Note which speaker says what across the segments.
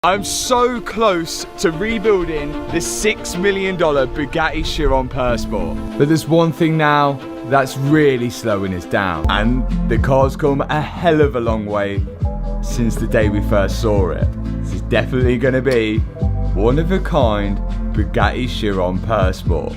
Speaker 1: I'm so close to rebuilding the $6 million Bugatti Chiron Persport. But there's one thing now that's really slowing us down. And the car's come a hell of a long way since the day we first saw it. This is definitely going to be one of a kind Bugatti Chiron Persport.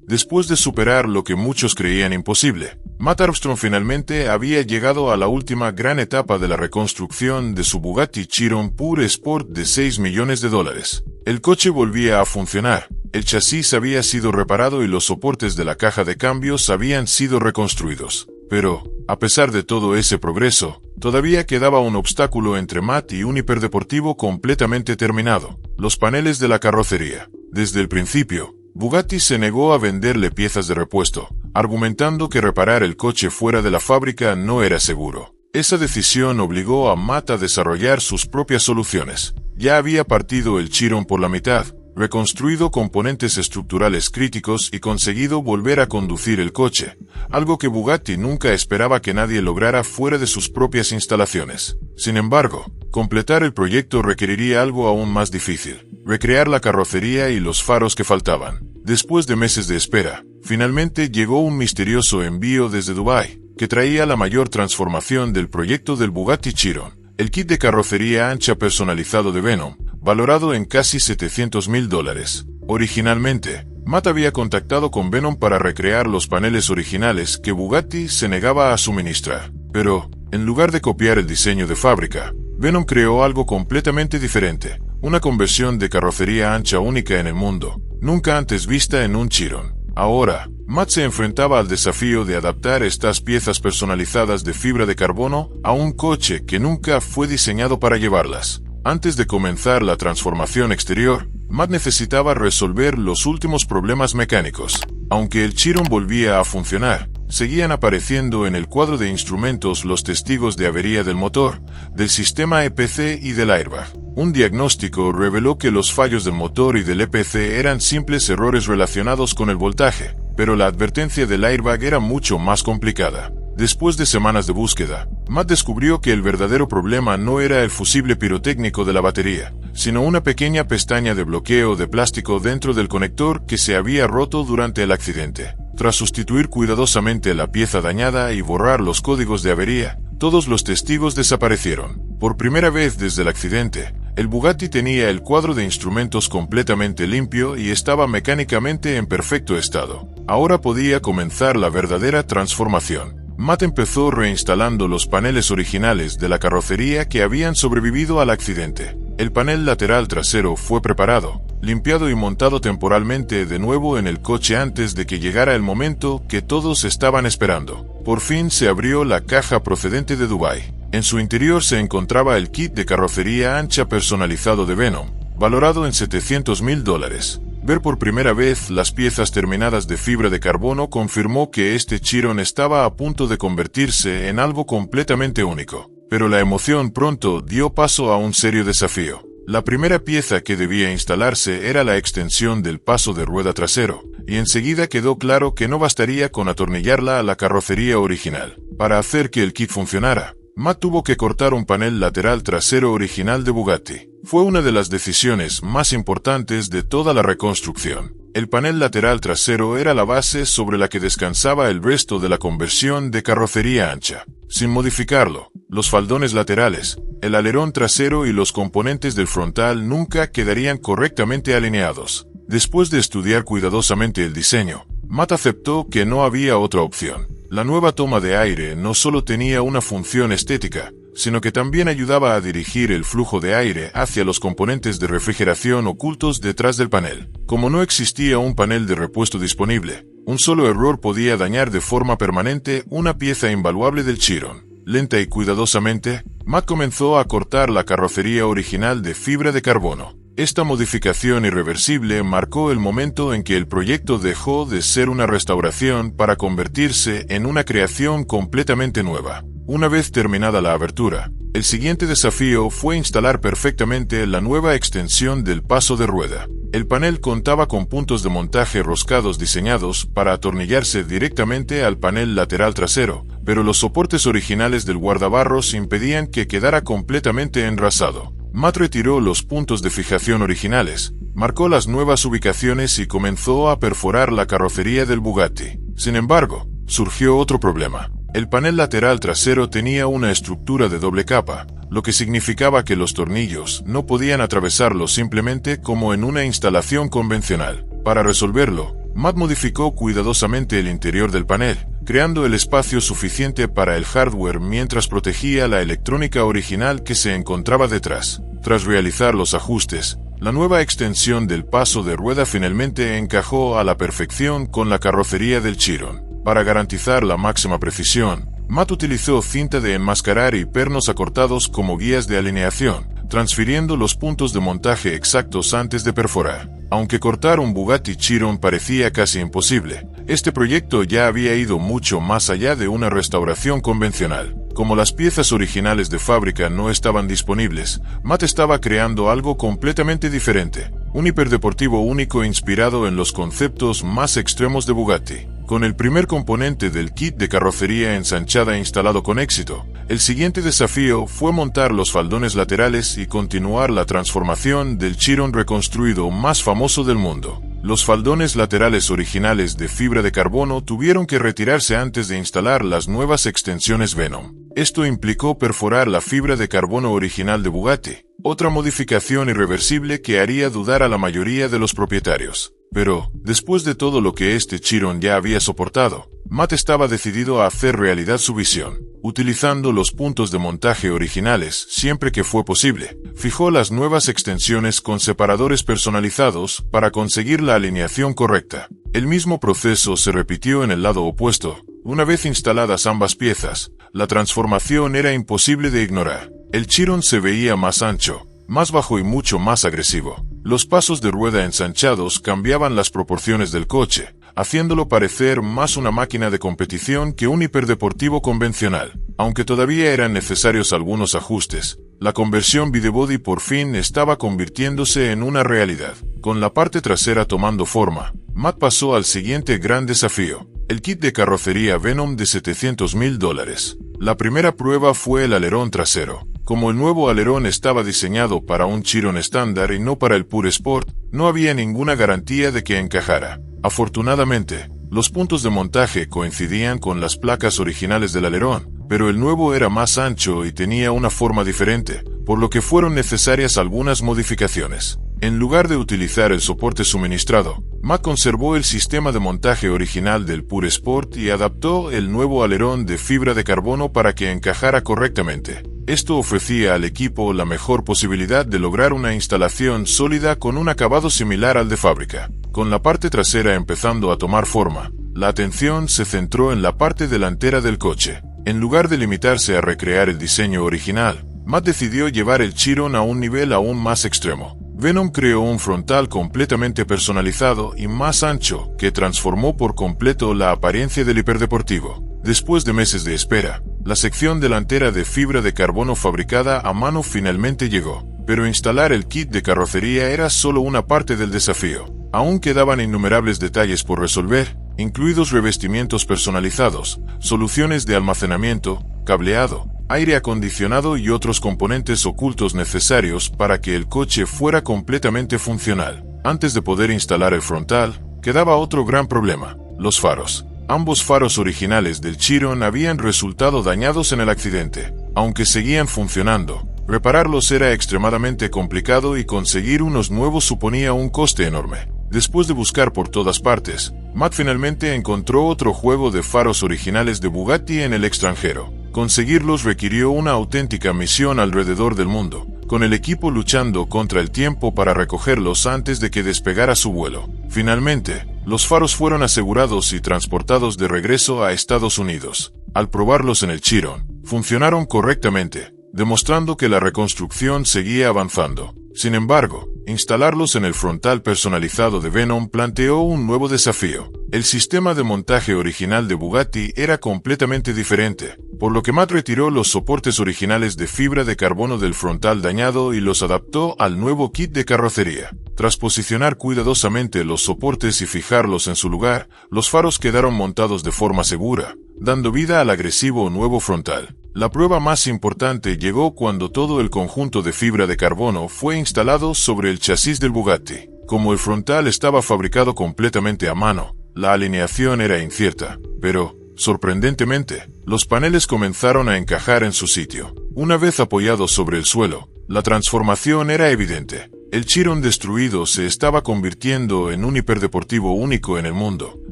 Speaker 2: Después de superar lo que muchos creían imposible, Matt Armstrong finalmente había llegado a la última gran etapa de la reconstrucción de su Bugatti Chiron Pure Sport de $6 millones. El coche volvía a funcionar, el chasis había sido reparado y los soportes de la caja de cambios habían sido reconstruidos. Pero, a pesar de todo ese progreso, todavía quedaba un obstáculo entre Matt y un hiperdeportivo completamente terminado: los paneles de la carrocería. Desde el principio, Bugatti se negó a venderle piezas de repuesto, argumentando que reparar el coche fuera de la fábrica no era seguro. Esa decisión obligó a Matt a desarrollar sus propias soluciones. Ya había partido el Chiron por la mitad, reconstruido componentes estructurales críticos y conseguido volver a conducir el coche, algo que Bugatti nunca esperaba que nadie lograra fuera de sus propias instalaciones. Sin embargo, completar el proyecto requeriría algo aún más difícil: recrear la carrocería y los faros que faltaban. Después de meses de espera, finalmente llegó un misterioso envío desde Dubái, que traía la mayor transformación del proyecto del Bugatti Chiron: el kit de carrocería ancha personalizado de Venom, valorado en casi $700.000. Originalmente, Matt había contactado con Venom para recrear los paneles originales que Bugatti se negaba a suministrar. Pero, en lugar de copiar el diseño de fábrica, Venom creó algo completamente diferente: una conversión de carrocería ancha única en el mundo, nunca antes vista en un Chiron. Ahora, Matt se enfrentaba al desafío de adaptar estas piezas personalizadas de fibra de carbono a un coche que nunca fue diseñado para llevarlas. Antes de comenzar la transformación exterior, Matt necesitaba resolver los últimos problemas mecánicos. Aunque el Chiron volvía a funcionar, seguían apareciendo en el cuadro de instrumentos los testigos de avería del motor, del sistema EPC y del airbag. Un diagnóstico reveló que los fallos del motor y del EPC eran simples errores relacionados con el voltaje, pero la advertencia del airbag era mucho más complicada. Después de semanas de búsqueda, Matt descubrió que el verdadero problema no era el fusible pirotécnico de la batería, sino una pequeña pestaña de bloqueo de plástico dentro del conector que se había roto durante el accidente. Tras sustituir cuidadosamente la pieza dañada y borrar los códigos de avería, todos los testigos desaparecieron. Por primera vez desde el accidente, el Bugatti tenía el cuadro de instrumentos completamente limpio y estaba mecánicamente en perfecto estado. Ahora podía comenzar la verdadera transformación. Matt empezó reinstalando los paneles originales de la carrocería que habían sobrevivido al accidente. El panel lateral trasero fue preparado, limpiado y montado temporalmente de nuevo en el coche antes de que llegara el momento que todos estaban esperando. Por fin se abrió la caja procedente de Dubái. En su interior se encontraba el kit de carrocería ancha personalizado de Venom, valorado en $700.000. Ver por primera vez las piezas terminadas de fibra de carbono confirmó que este Chiron estaba a punto de convertirse en algo completamente único. Pero la emoción pronto dio paso a un serio desafío. La primera pieza que debía instalarse era la extensión del paso de rueda trasero, y enseguida quedó claro que no bastaría con atornillarla a la carrocería original. Para hacer que el kit funcionara, Matt tuvo que cortar un panel lateral trasero original de Bugatti. Fue una de las decisiones más importantes de toda la reconstrucción. El panel lateral trasero era la base sobre la que descansaba el resto de la conversión de carrocería ancha. Sin modificarlo, los faldones laterales, el alerón trasero y los componentes del frontal nunca quedarían correctamente alineados. Después de estudiar cuidadosamente el diseño, Matt aceptó que no había otra opción. La nueva toma de aire no solo tenía una función estética, sino que también ayudaba a dirigir el flujo de aire hacia los componentes de refrigeración ocultos detrás del panel. Como no existía un panel de repuesto disponible, un solo error podía dañar de forma permanente una pieza invaluable del Chiron. Lenta y cuidadosamente, Matt comenzó a cortar la carrocería original de fibra de carbono. Esta modificación irreversible marcó el momento en que el proyecto dejó de ser una restauración para convertirse en una creación completamente nueva. Una vez terminada la abertura, el siguiente desafío fue instalar perfectamente la nueva extensión del paso de rueda. El panel contaba con puntos de montaje roscados diseñados para atornillarse directamente al panel lateral trasero, pero los soportes originales del guardabarros impedían que quedara completamente enrasado. Matt retiró los puntos de fijación originales, marcó las nuevas ubicaciones y comenzó a perforar la carrocería del Bugatti. Sin embargo, surgió otro problema. El panel lateral trasero tenía una estructura de doble capa, lo que significaba que los tornillos no podían atravesarlo simplemente como en una instalación convencional. Para resolverlo, Matt modificó cuidadosamente el interior del panel, creando el espacio suficiente para el hardware mientras protegía la electrónica original que se encontraba detrás. Tras realizar los ajustes, la nueva extensión del paso de rueda finalmente encajó a la perfección con la carrocería del Chiron. Para garantizar la máxima precisión, Matt utilizó cinta de enmascarar y pernos acortados como guías de alineación, transfiriendo los puntos de montaje exactos antes de perforar. Aunque cortar un Bugatti Chiron parecía casi imposible, este proyecto ya había ido mucho más allá de una restauración convencional. Como las piezas originales de fábrica no estaban disponibles, Matt estaba creando algo completamente diferente, un hiperdeportivo único inspirado en los conceptos más extremos de Bugatti. Con el primer componente del kit de carrocería ensanchada instalado con éxito, el siguiente desafío fue montar los faldones laterales y continuar la transformación del Chiron reconstruido más famoso del mundo. Los faldones laterales originales de fibra de carbono tuvieron que retirarse antes de instalar las nuevas extensiones Venom. Esto implicó perforar la fibra de carbono original de Bugatti, otra modificación irreversible que haría dudar a la mayoría de los propietarios. Pero, después de todo lo que este Chiron ya había soportado, Matt estaba decidido a hacer realidad su visión. Utilizando los puntos de montaje originales siempre que fue posible, fijó las nuevas extensiones con separadores personalizados para conseguir la alineación correcta. El mismo proceso se repitió en el lado opuesto. Una vez instaladas ambas piezas, la transformación era imposible de ignorar. El Chiron se veía más ancho, más bajo y mucho más agresivo. Los pasos de rueda ensanchados cambiaban las proporciones del coche, haciéndolo parecer más una máquina de competición que un hiperdeportivo convencional. Aunque todavía eran necesarios algunos ajustes, la conversión Bidebody por fin estaba convirtiéndose en una realidad. Con la parte trasera tomando forma, Matt pasó al siguiente gran desafío, el kit de carrocería Venom de $700,000. La primera prueba fue el alerón trasero. Como el nuevo alerón estaba diseñado para un Chiron estándar y no para el Pure Sport, no había ninguna garantía de que encajara. Afortunadamente, los puntos de montaje coincidían con las placas originales del alerón, pero el nuevo era más ancho y tenía una forma diferente, por lo que fueron necesarias algunas modificaciones. En lugar de utilizar el soporte suministrado, Matt conservó el sistema de montaje original del Pure Sport y adaptó el nuevo alerón de fibra de carbono para que encajara correctamente. Esto ofrecía al equipo la mejor posibilidad de lograr una instalación sólida con un acabado similar al de fábrica. Con la parte trasera empezando a tomar forma, la atención se centró en la parte delantera del coche. En lugar de limitarse a recrear el diseño original, Matt decidió llevar el Chiron a un nivel aún más extremo. Venom creó un frontal completamente personalizado y más ancho que transformó por completo la apariencia del hiperdeportivo. Después de meses de espera, la sección delantera de fibra de carbono fabricada a mano finalmente llegó, pero instalar el kit de carrocería era solo una parte del desafío. Aún quedaban innumerables detalles por resolver, incluidos revestimientos personalizados, soluciones de almacenamiento, cableado, aire acondicionado y otros componentes ocultos necesarios para que el coche fuera completamente funcional. Antes de poder instalar el frontal, quedaba otro gran problema: los faros. Ambos faros originales del Chiron habían resultado dañados en el accidente. Aunque seguían funcionando, repararlos era extremadamente complicado y conseguir unos nuevos suponía un coste enorme. Después de buscar por todas partes, Matt finalmente encontró otro juego de faros originales de Bugatti en el extranjero. Conseguirlos requirió una auténtica misión alrededor del mundo, con el equipo luchando contra el tiempo para recogerlos antes de que despegara su vuelo. Finalmente, los faros fueron asegurados y transportados de regreso a Estados Unidos. Al probarlos en el Chiron, funcionaron correctamente, demostrando que la reconstrucción seguía avanzando. Sin embargo, instalarlos en el frontal personalizado de Venom planteó un nuevo desafío. El sistema de montaje original de Bugatti era completamente diferente, por lo que Matt retiró los soportes originales de fibra de carbono del frontal dañado y los adaptó al nuevo kit de carrocería. Tras posicionar cuidadosamente los soportes y fijarlos en su lugar, los faros quedaron montados de forma segura, dando vida al agresivo nuevo frontal. La prueba más importante llegó cuando todo el conjunto de fibra de carbono fue instalado sobre el chasis del Bugatti. Como el frontal estaba fabricado completamente a mano, la alineación era incierta, pero, sorprendentemente, los paneles comenzaron a encajar en su sitio. Una vez apoyados sobre el suelo, la transformación era evidente. El Chiron destruido se estaba convirtiendo en un hiperdeportivo único en el mundo,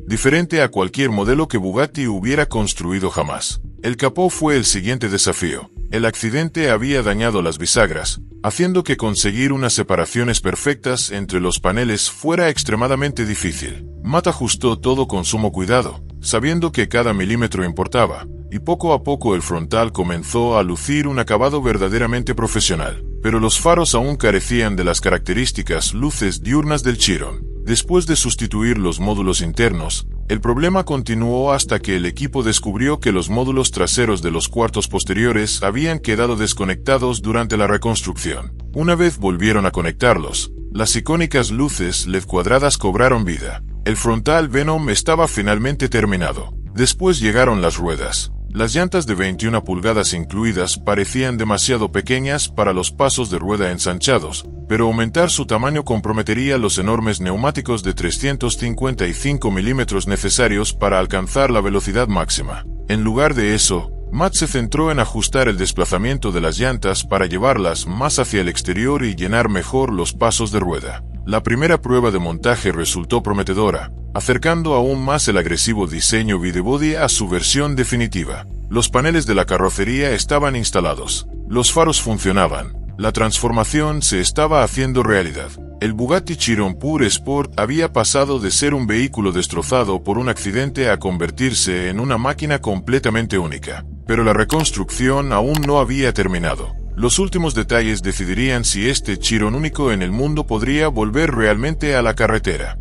Speaker 2: diferente a cualquier modelo que Bugatti hubiera construido jamás. El capó fue el siguiente desafío. El accidente había dañado las bisagras, haciendo que conseguir unas separaciones perfectas entre los paneles fuera extremadamente difícil. Matt ajustó todo con sumo cuidado, sabiendo que cada milímetro importaba, y poco a poco el frontal comenzó a lucir un acabado verdaderamente profesional. Pero los faros aún carecían de las características luces diurnas del Chiron. Después de sustituir los módulos internos, el problema continuó hasta que el equipo descubrió que los módulos traseros de los cuartos posteriores habían quedado desconectados durante la reconstrucción. Una vez volvieron a conectarlos, las icónicas luces LED cuadradas cobraron vida. El frontal Venom estaba finalmente terminado. Después llegaron las ruedas. Las llantas de 21 pulgadas incluidas parecían demasiado pequeñas para los pasos de rueda ensanchados, pero aumentar su tamaño comprometería los enormes neumáticos de 355 milímetros necesarios para alcanzar la velocidad máxima. En lugar de eso, Matt se centró en ajustar el desplazamiento de las llantas para llevarlas más hacia el exterior y llenar mejor los pasos de rueda. La primera prueba de montaje resultó prometedora, acercando aún más el agresivo diseño Widebody a su versión definitiva. Los paneles de la carrocería estaban instalados, los faros funcionaban, la transformación se estaba haciendo realidad. El Bugatti Chiron Pure Sport había pasado de ser un vehículo destrozado por un accidente a convertirse en una máquina completamente única. Pero la reconstrucción aún no había terminado. Los últimos detalles decidirían si este Chiron único en el mundo podría volver realmente a la carretera.